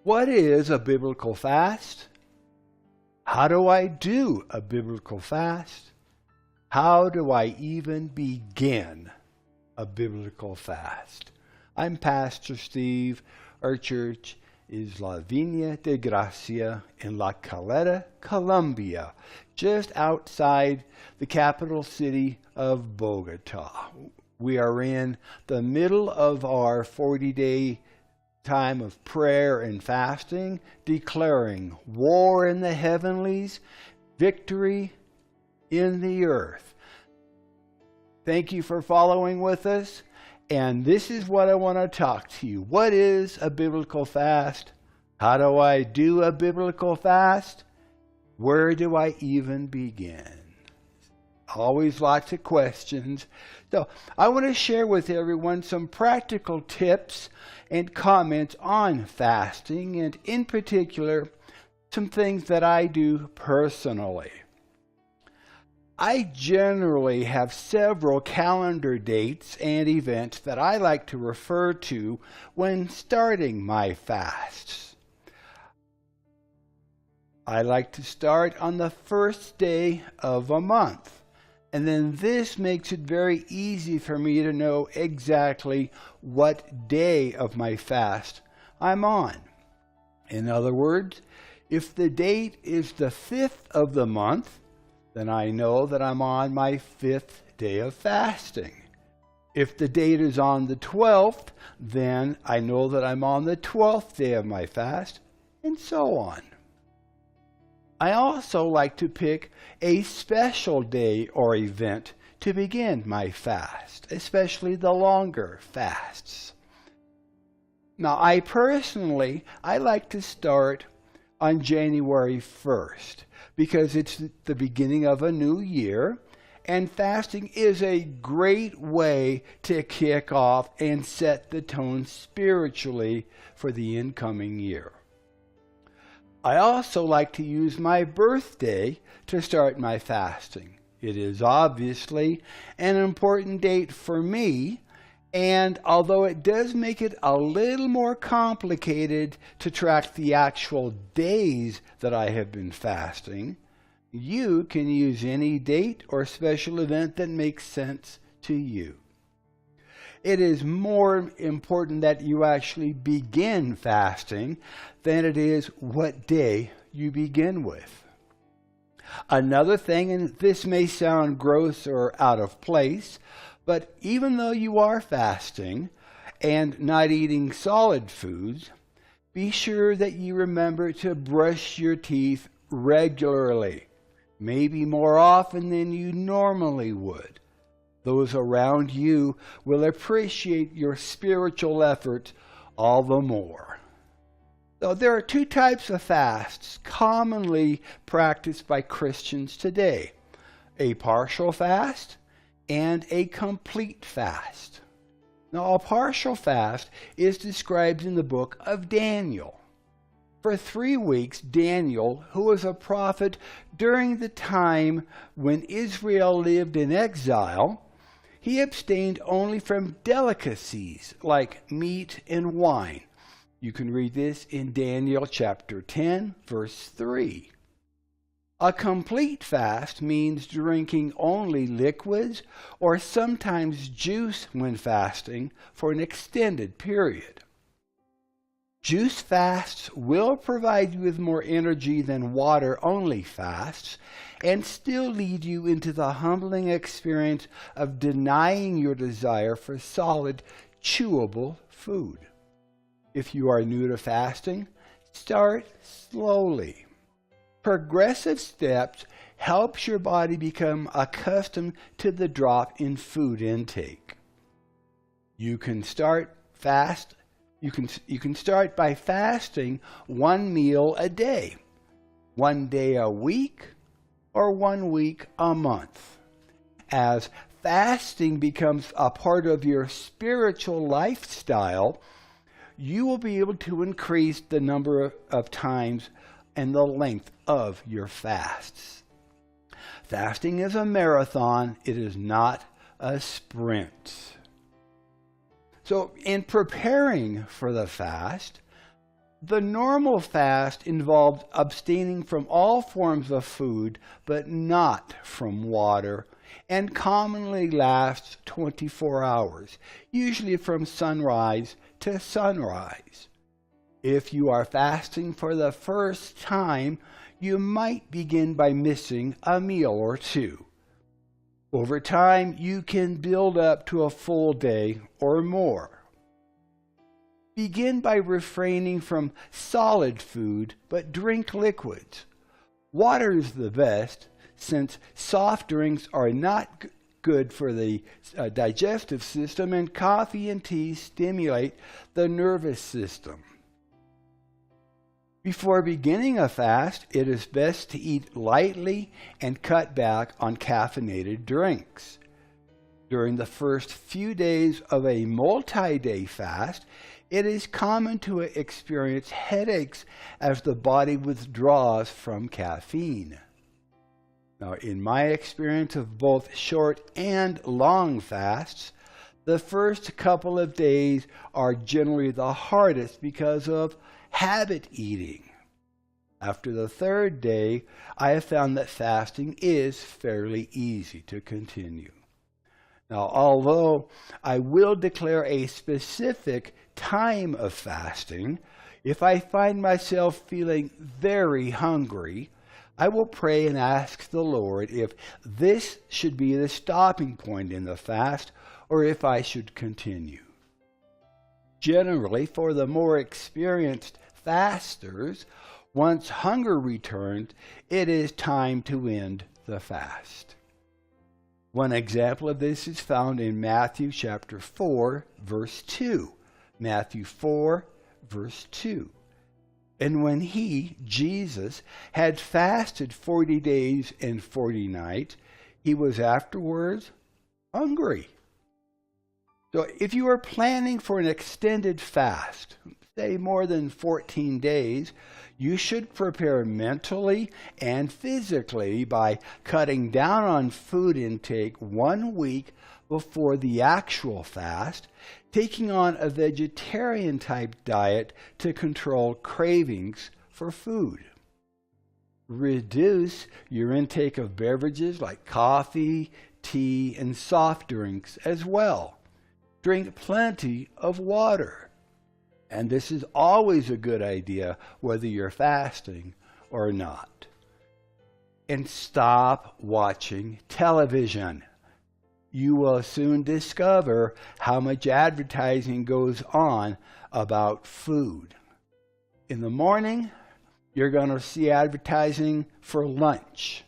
What is a biblical fast? How do I do a biblical fast? How do I even begin a biblical fast? I'm Pastor Steve. Our church is La Viña de Gracia in La Caleta, Colombia, just outside the capital city of Bogota. We are in the middle of our 40-day time of prayer and fasting, declaring war in the heavenlies, victory in the earth. Thank you for following with us, and this is what I want to talk to you. What is a biblical fast? How do I do a biblical fast? Where do I even begin? Always lots of questions. So I want to share with everyone some practical tips and comments on fasting, and in particular, some things that I do personally. I generally have several calendar dates and events that I like to refer to when starting my fasts. I like to start on the first day of a month. And then this makes it very easy for me to know exactly what day of my fast I'm on. In other words, if the date is the 5th of the month, then I know that I'm on my 5th day of fasting. If the date is on the 12th, then I know that I'm on the 12th day of my fast, and so on. I also like to pick a special day or event to begin my fast, especially the longer fasts. Now, I like to start on January 1st because it's the beginning of a new year, and fasting is a great way to kick off and set the tone spiritually for the incoming year. I also like to use my birthday to start my fasting. It is obviously an important date for me, and although it does make it a little more complicated to track the actual days that I have been fasting, you can use any date or special event that makes sense to you. It is more important that you actually begin fasting than it is what day you begin with. Another thing, and this may sound gross or out of place, but even though you are fasting and not eating solid foods, be sure that you remember to brush your teeth regularly, maybe more often than you normally would. Those around you will appreciate your spiritual effort all the more. So there are two types of fasts commonly practiced by Christians today: a partial fast and a complete fast. Now, a partial fast is described in the book of Daniel. For 3 weeks, Daniel, who was a prophet during the time when Israel lived in exile, he abstained only from delicacies like meat and wine. You can read this in Daniel chapter 10, verse 3. A complete fast means drinking only liquids or sometimes juice when fasting for an extended period. Juice fasts will provide you with more energy than water-only fasts and still lead you into the humbling experience of denying your desire for solid, chewable food. If you are new to fasting, start slowly. Progressive steps helps your body become accustomed to the drop in food intake. You can start by fasting 1 meal a day, 1 day a week, or 1 week a month. As fasting becomes a part of your spiritual lifestyle, you will be able to increase the number of times and the length of your fasts. Fasting is a marathon, it is not a sprint. So in preparing for the fast, The normal fast involves abstaining from all forms of food, but not from water, and commonly lasts 24 hours, usually from sunrise to sunrise. If you are fasting for the first time, you might begin by missing a meal or two. Over time, you can build up to a full day or more. Begin by refraining from solid food, but drink liquids. Water is the best, since soft drinks are not good for the digestive system, and coffee and tea stimulate the nervous system. Before beginning a fast, it is best to eat lightly and cut back on caffeinated drinks. During the first few days of a multi-day fast, it is common to experience headaches as the body withdraws from caffeine. Now, in my experience of both short and long fasts, the first couple of days are generally the hardest because of habit eating. After the third day, I have found that fasting is fairly easy to continue. Now, although I will declare a specific time of fasting, if I find myself feeling very hungry, I will pray and ask the Lord if this should be the stopping point in the fast or if I should continue. Generally, for the more experienced fasters, once hunger returns, it is time to end the fast. One example of this is found in Matthew chapter 4, verse 2. Matthew 4, verse 2. And when he, Jesus, had fasted 40 days and 40 nights, he was afterwards hungry. So if you are planning for an extended fast, say more than 14 days, you should prepare mentally and physically by cutting down on food intake 1 week before the actual fast, taking on a vegetarian type diet to control cravings for food. Reduce your intake of beverages like coffee, tea, and soft drinks as well. Drink plenty of water. And this is always a good idea, whether you're fasting or not. And stop watching television. You will soon discover how much advertising goes on about food. In the morning, you're going to see advertising for lunch.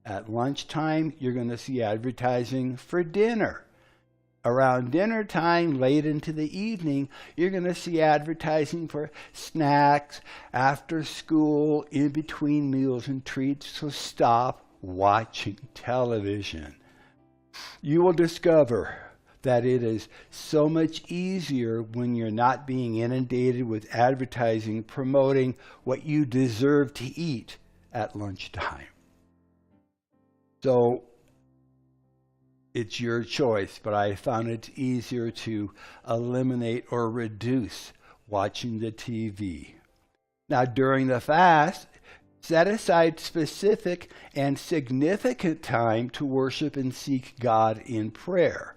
At lunchtime, you're going to see advertising for dinner. Around dinner time, late into the evening, you're going to see advertising for snacks, after school, in between meals and treats. So stop watching television. You will discover that it is so much easier when you're not being inundated with advertising promoting what you deserve to eat at lunchtime. So it's your choice, but I found it easier to eliminate or reduce watching the TV. Now, during the fast, set aside specific and significant time to worship and seek God in prayer.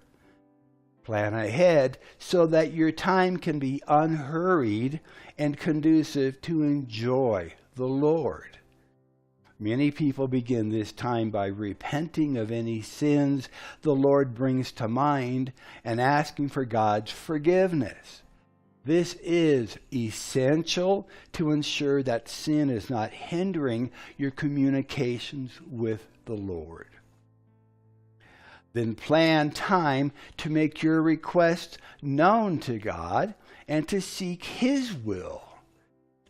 Plan ahead so that your time can be unhurried and conducive to enjoy the Lord. Many people begin this time by repenting of any sins the Lord brings to mind and asking for God's forgiveness. This is essential to ensure that sin is not hindering your communications with the Lord. Then plan time to make your requests known to God and to seek His will.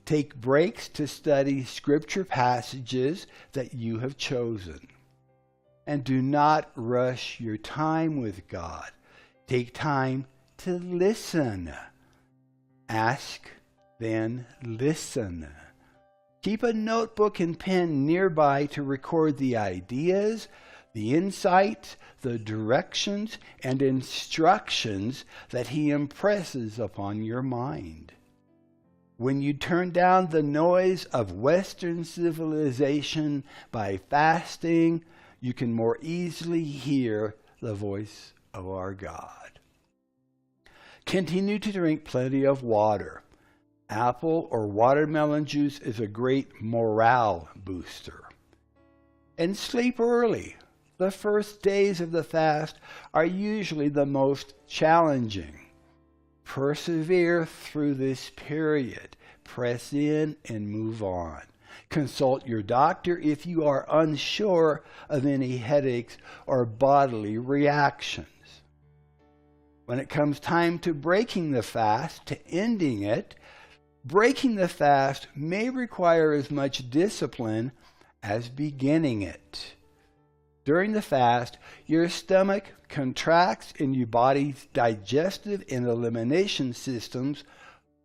Take breaks to study scripture passages that you have chosen. And do not rush your time with God. Take time to listen. Ask, then listen. Keep a notebook and pen nearby to record the ideas, the insights, the directions, and instructions that He impresses upon your mind. When you turn down the noise of Western civilization by fasting, you can more easily hear the voice of our God. Continue to drink plenty of water. Apple or watermelon juice is a great morale booster. And sleep early. The first days of the fast are usually the most challenging. Persevere through this period. Press in and move on. Consult your doctor if you are unsure of any headaches or bodily reactions. When it comes time to breaking the fast, to ending it, breaking the fast may require as much discipline as beginning it. During the fast, your stomach contracts and your body's digestive and elimination systems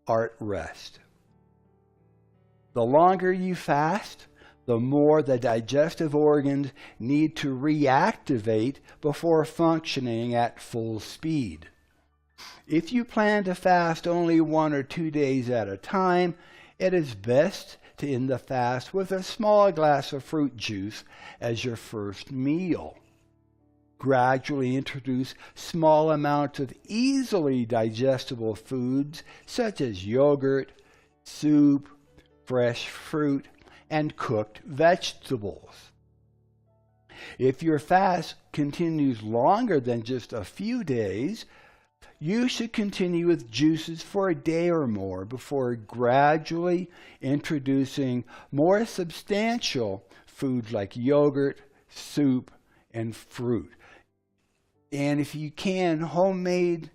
are at rest. The longer you fast, the more the digestive organs need to reactivate before functioning at full speed. If you plan to fast only 1 or 2 days at a time, it is best to end the fast with a small glass of fruit juice as your first meal. Gradually introduce small amounts of easily digestible foods such as yogurt, soup, fresh fruit, and cooked vegetables. If your fast continues longer than just a few days, you should continue with juices for a day or more before gradually introducing more substantial foods like yogurt, soup, and fruit. And if you can, homemade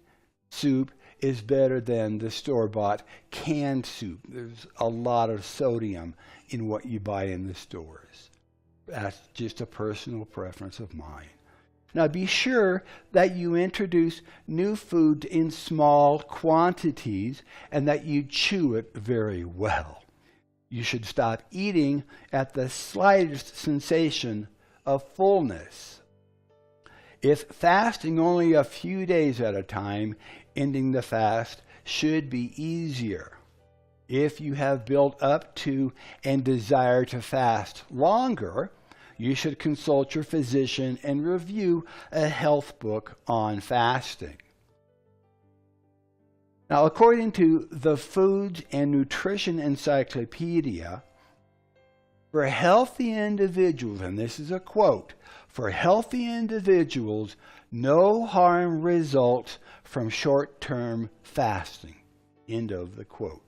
soup is better than the store-bought canned soup. There's a lot of sodium in what you buy in the stores. That's just a personal preference of mine. Now be sure that you introduce new food in small quantities and that you chew it very well. You should stop eating at the slightest sensation of fullness. If fasting only a few days at a time, ending the fast should be easier. If you have built up to and desire to fast longer, you should consult your physician and review a health book on fasting. Now, according to the Food and Nutrition Encyclopedia, for healthy individuals, and this is a quote, for healthy individuals, no harm results from short-term fasting. End of the quote.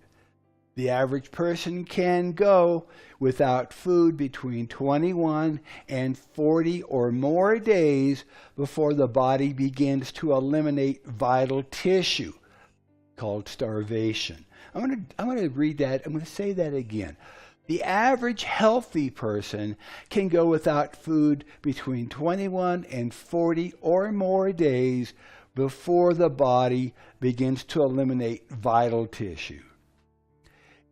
The average person can go without food between 21 and 40 or more days before the body begins to eliminate vital tissue, called starvation. I'm going to read that. I'm going to say that again. The average healthy person can go without food between 21 and 40 or more days before the body begins to eliminate vital tissue.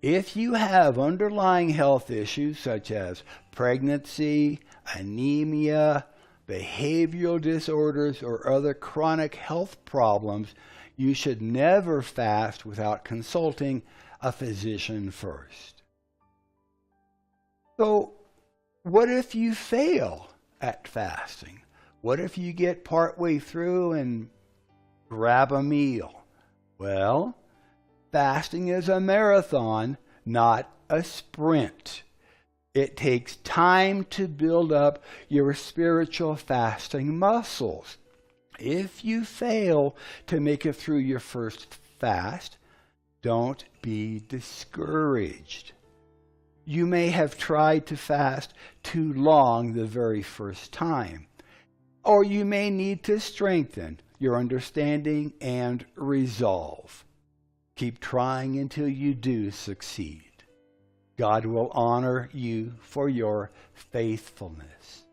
If you have underlying health issues such as pregnancy, anemia, behavioral disorders, or other chronic health problems, you should never fast without consulting a physician first. So, what if you fail at fasting? What if you get partway through and grab a meal? Well, fasting is a marathon, not a sprint. It takes time to build up your spiritual fasting muscles. If you fail to make it through your first fast, don't be discouraged. You may have tried to fast too long the very first time, or you may need to strengthen your understanding and resolve. Keep trying until you do succeed. God will honor you for your faithfulness.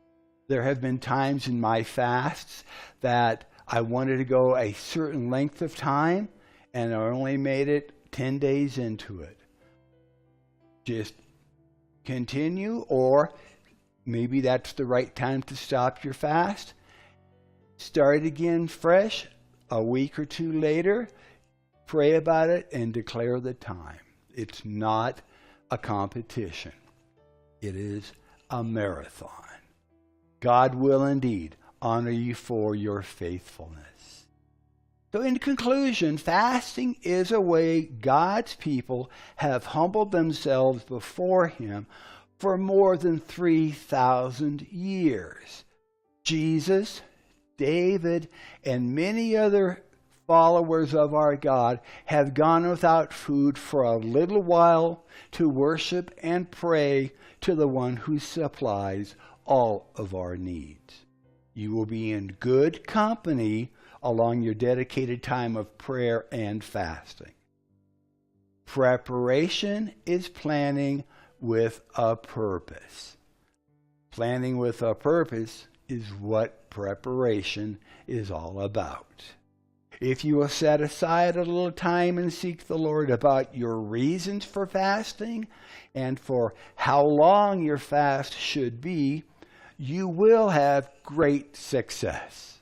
There have been times in my fasts that I wanted to go a certain length of time, and I only made it 10 days into it. Just continue, or maybe that's the right time to stop your fast. Start again fresh a week or two later. Pray about it and declare the time. It's not a competition. It is a marathon. God will indeed honor you for your faithfulness. So in conclusion, fasting is a way God's people have humbled themselves before Him for more than 3,000 years. Jesus, David, and many other followers of our God have gone without food for a little while to worship and pray to the one who supplies all of our needs. You will be in good company along your dedicated time of prayer and fasting. Preparation is planning with a purpose. Planning with a purpose is what preparation is all about. If you will set aside a little time and seek the Lord about your reasons for fasting and for how long your fast should be, you will have great success.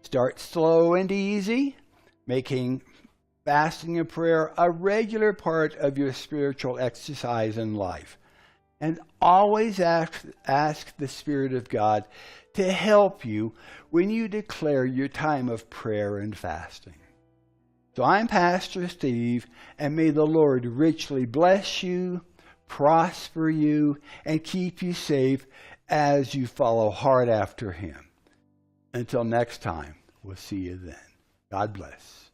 Start slow and easy, making fasting and prayer a regular part of your spiritual exercise in life. And always ask the Spirit of God to help you when you declare your time of prayer and fasting. So I'm Pastor Steve, and may the Lord richly bless you, prosper you, and keep you safe as you follow hard after Him. Until next time, we'll see you then. God bless.